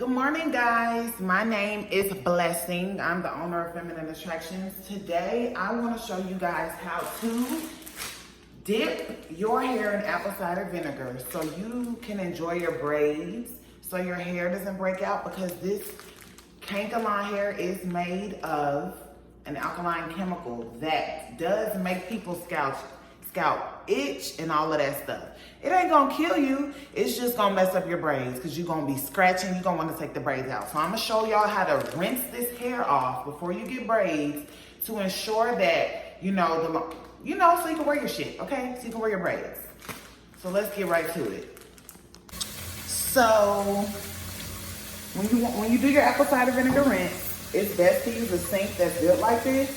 Good morning, guys. My name is Blessing. I'm the owner of Feminine Attractions. Today, I want to show you guys how to dip your hair in apple cider vinegar so you can enjoy your braids, so your hair doesn't break out, because this alkaline hair is made of an alkaline chemical that does make people's scalp itch and all of that stuff. It ain't gonna kill you, it's just gonna mess up your braids because you're gonna be scratching, you're gonna wanna take the braids out. So I'm gonna show y'all how to rinse this hair off before you get braids to ensure that, so you can wear your shit, okay? So you can wear your braids. So let's get right to it. So, when you do your apple cider vinegar rinse, it's best to use a sink that's built like this,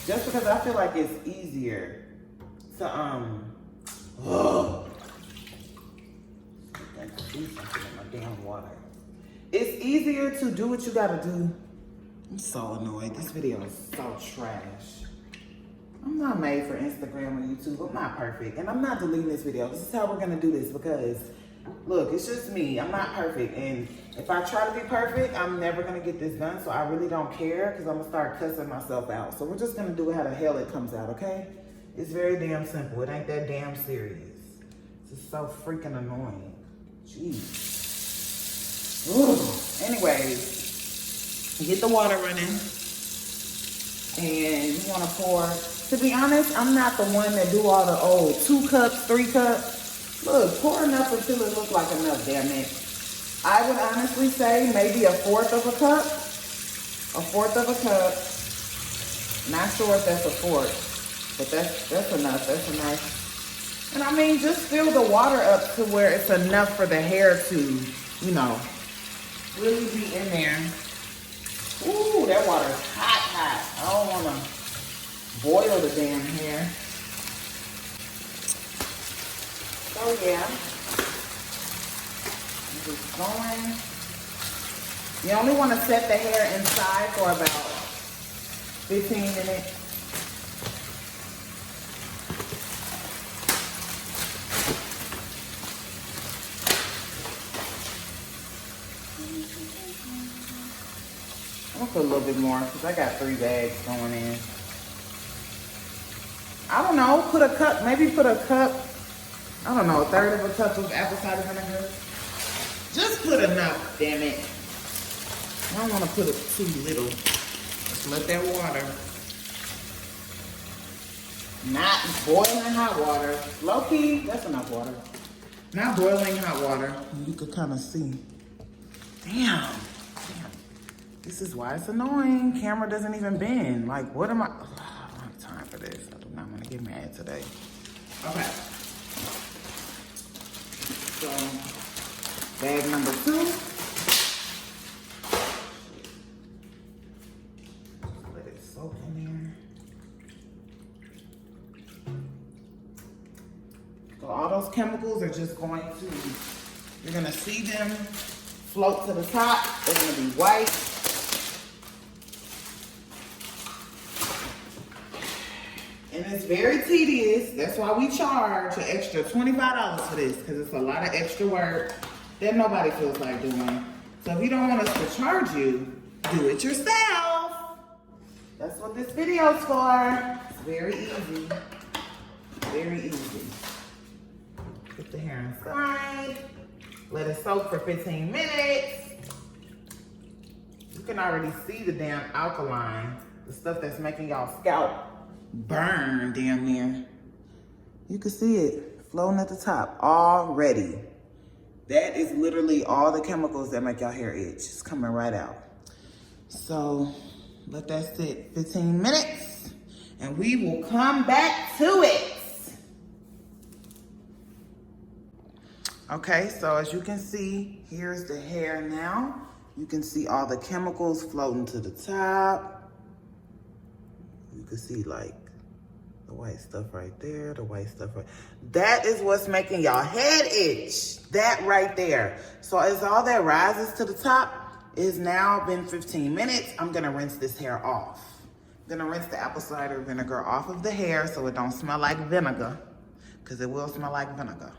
just because I feel like it's easier to, my damn water. It's easier to do what you gotta do. I'm so annoyed. This video is so trash. I'm not made for Instagram or YouTube. I'm not perfect. And I'm not deleting this video. This is how we're gonna do this because, look, it's just me. I'm not perfect. And if I try to be perfect, I'm never gonna get this done. So I really don't care because I'm gonna start cussing myself out. So we're just gonna do it how the hell it comes out, okay? It's very damn simple. It ain't that damn serious. This is so freaking annoying. Jeez. Ooh. Anyways, get the water running. And you wanna pour, to be honest, I'm not the one that do all the 2 cups, 3 cups. Look, pour enough until it looks like enough, damn it. I would honestly say maybe 1/4 of a cup. 1/4 of a cup. Not sure if that's 1/4, but that's enough. That's a nice. And I mean, just fill the water up to where it's enough for the hair to, really be in there. Ooh, that water is hot. I don't want to boil the damn hair. So yeah, I'm just going. You only want to set the hair inside for about 15 minutes. I'm gonna put a little bit more because I got 3 bags going in. I don't know, maybe put a cup, I don't know, 1/3 of a cup of apple cider vinegar. Just put enough, damn it. I don't want to put it too little. Just let that water. Not boiling hot water. Low key, that's enough water. Not boiling hot water. You could kind of see. Damn. This is why it's annoying. Camera doesn't even bend. Like, what am I? Oh, I don't have time for this. I do not want to get mad today. Okay. So, bag number 2. Let it soak in there. So all those chemicals are just going to, you're going to see them float to the top. They're going to be white. And it's very tedious. That's why we charge an extra $25 for this, because it's a lot of extra work that nobody feels like doing. So if you don't want us to charge you, do it yourself. That's what this video's for. It's very easy. Very easy. Put the hair inside. Let it soak for 15 minutes. You can already see the damn alkaline, the stuff that's making y'all scalp burn damn near. You can see it floating at the top already. That is literally all the chemicals that make your hair itch. It's coming right out. So let that sit 15 minutes and we will come back to it. Okay, so as you can see, here's the hair now. You can see all the chemicals floating to the top. You can see like the white stuff right there, the white stuff right. That is what's making y'all head itch. That right there. So as all that rises to the top, it's now been 15 minutes. I'm gonna rinse this hair off. I'm gonna rinse the apple cider vinegar off of the hair so it don't smell like vinegar, because it will smell like vinegar.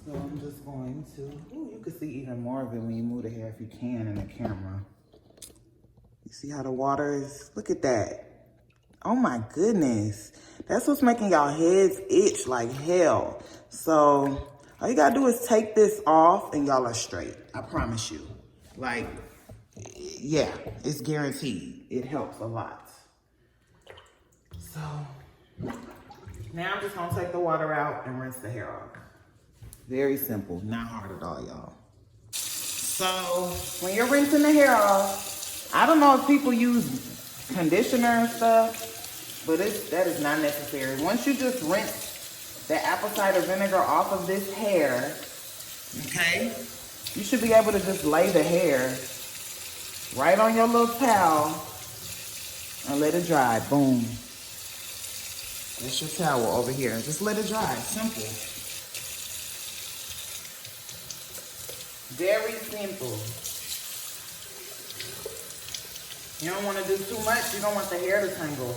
So I'm just going to, ooh, you can see even more of it when you move the hair if you can in the camera. You see how the water is? Look at that. Oh my goodness. That's what's making y'all heads itch like hell. So all you gotta do is take this off and y'all are straight. I promise you. Like, yeah, it's guaranteed. It helps a lot. So now I'm just gonna take the water out and rinse the hair off. Very simple, not hard at all, y'all. So when you're rinsing the hair off, I don't know if people use conditioner and stuff, but that is not necessary. Once you just rinse the apple cider vinegar off of this hair, okay, you should be able to just lay the hair right on your little towel and let it dry. Boom. That's your towel over here. Just let it dry. Simple. Very simple. You don't want to do too much. You don't want the hair to tangle.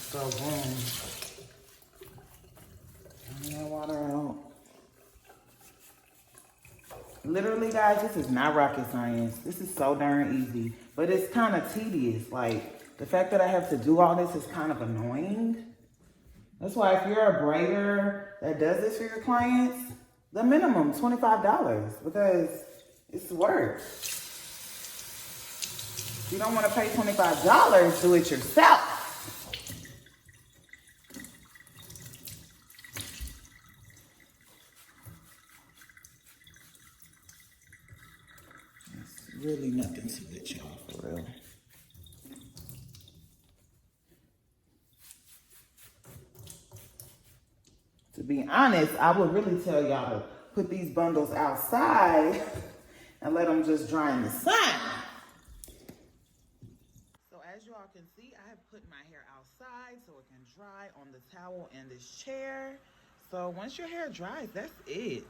So boom. Bring that water out. Literally, guys, this is not rocket science. This is so darn easy. But it's kind of tedious. Like, the fact that I have to do all this is kind of annoying. That's why if you're a braider that does this for your clients, the minimum $25 because it's work. If you don't want to pay $25, do it yourself. It's really nothing to it, y'all, for real. To be honest, I would really tell y'all to put these bundles outside and let them just dry in the sun. So as you all can see, I have put my hair outside so it can dry on the towel and this chair. So once your hair dries, that's it.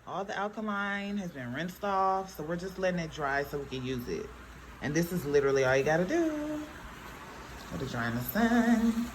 All the alkaline has been rinsed off, so we're just letting it dry so we can use it. And this is literally all you gotta do. Let it dry in the sun.